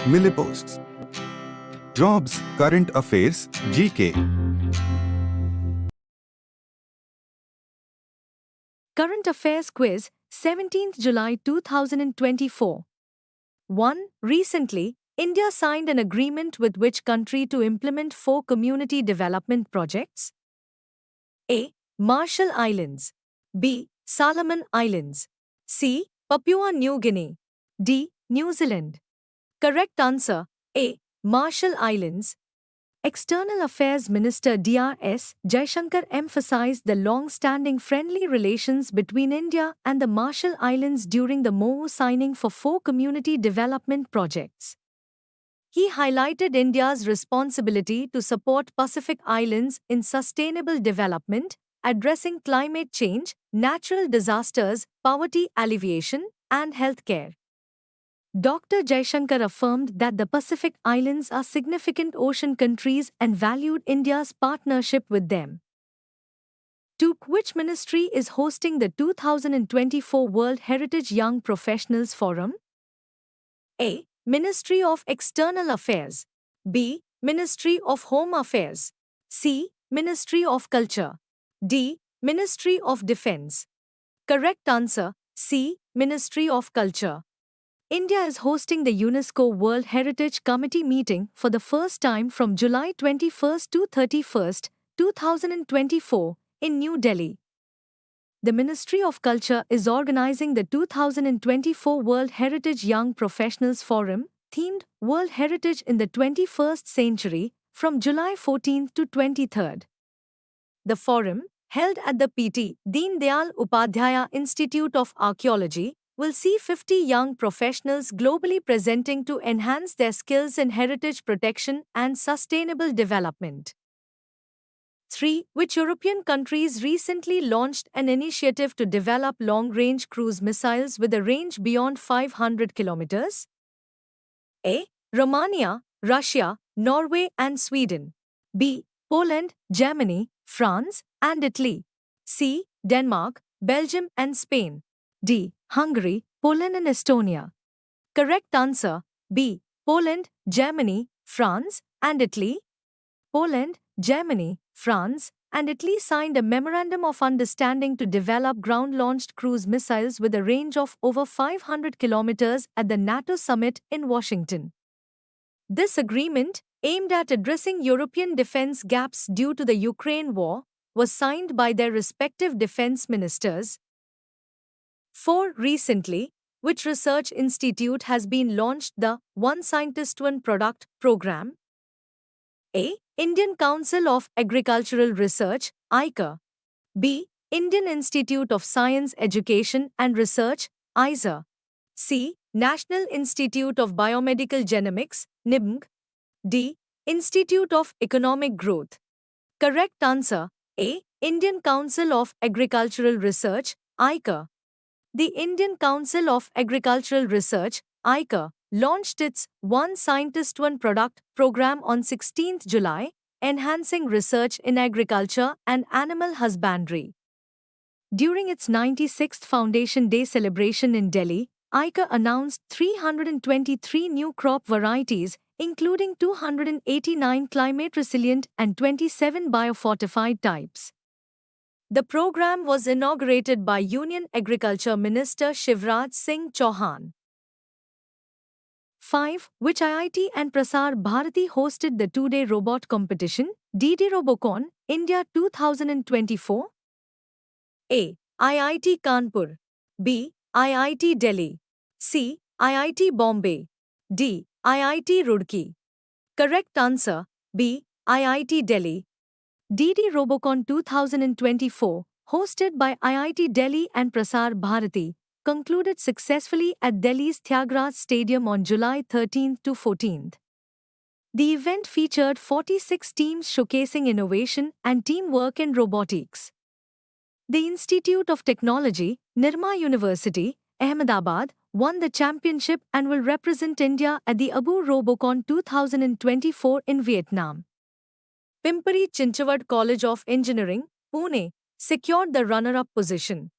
Milliposts. Jobs, Current Affairs, GK. Current Affairs Quiz, 17th July 2024. 1. Recently, India signed an agreement with which country to implement 4 community development projects? A. Marshall Islands. B. Solomon Islands. C. Papua New Guinea. D. New Zealand. Correct answer A. Marshall Islands. External Affairs Minister Dr.S. Jaishankar emphasized the long-standing friendly relations between India and the Marshall Islands during the MoU signing for 4 community development projects. He highlighted India's responsibility to support Pacific Islands in sustainable development, addressing climate change, natural disasters, poverty alleviation, and healthcare. Dr. Jaishankar affirmed that the Pacific Islands are significant ocean countries and valued India's partnership with them. 2. Which ministry is hosting the 2024 World Heritage Young Professionals Forum? A. Ministry of External Affairs. B. Ministry of Home Affairs. C. Ministry of Culture. D. Ministry of Defense. Correct answer C. Ministry of Culture. India is hosting the UNESCO World Heritage Committee meeting for the first time from July 21 to 31, 2024, in New Delhi. The Ministry of Culture is organizing the 2024 World Heritage Young Professionals Forum, themed World Heritage in the 21st Century, from July 14 to 23. The forum, held at the P.T. Deen Dayal Upadhyaya Institute of Archaeology, will see 50 young professionals globally presenting to enhance their skills in heritage protection and sustainable development. 3. Which European countries recently launched an initiative to develop long-range cruise missiles with a range beyond 500 kilometers? A. Romania, Russia, Norway and Sweden. B. Poland, Germany, France, and Italy. C. Denmark, Belgium and Spain. D. Hungary, Poland and Estonia. Correct answer B. Poland, Germany, France, and Italy. Poland, Germany, France, and Italy signed a Memorandum of Understanding to develop ground-launched cruise missiles with a range of over 500 kilometers at the NATO summit in Washington. This agreement, aimed at addressing European defense gaps due to the Ukraine war, was signed by their respective defense ministers. 4. Recently, which research institute has been launched the One Scientist One Product program? A. Indian Council of Agricultural Research, ICAR. B. Indian Institute of Science Education and Research, ISER. C. National Institute of Biomedical Genomics, NIBMG. D. Institute of Economic Growth. Correct answer A. Indian Council of Agricultural Research, ICAR. The Indian Council of Agricultural Research, ICAR, launched its One Scientist One Product program on 16 July, enhancing research in agriculture and animal husbandry. During its 96th Foundation Day celebration in Delhi, ICAR announced 323 new crop varieties, including 289 climate-resilient and 27 biofortified types. The program was inaugurated by Union Agriculture Minister Shivraj Singh Chauhan. 5. Which IIT and Prasar Bharati hosted the 2-day robot competition, DD Robocon, India 2024? A. IIT Kanpur. B. IIT Delhi. C. IIT Bombay. D. IIT Roorkee. Correct answer B. IIT Delhi. DD Robocon 2024, hosted by IIT Delhi and Prasar Bharati, concluded successfully at Delhi's Thyagaraja Stadium on July 13 to 14. The event featured 46 teams showcasing innovation and teamwork in robotics. The Institute of Technology, Nirma University, Ahmedabad, won the championship and will represent India at the Abu Robocon 2024 in Vietnam. Pimpri Chinchwad College of Engineering, Pune, secured the runner-up position.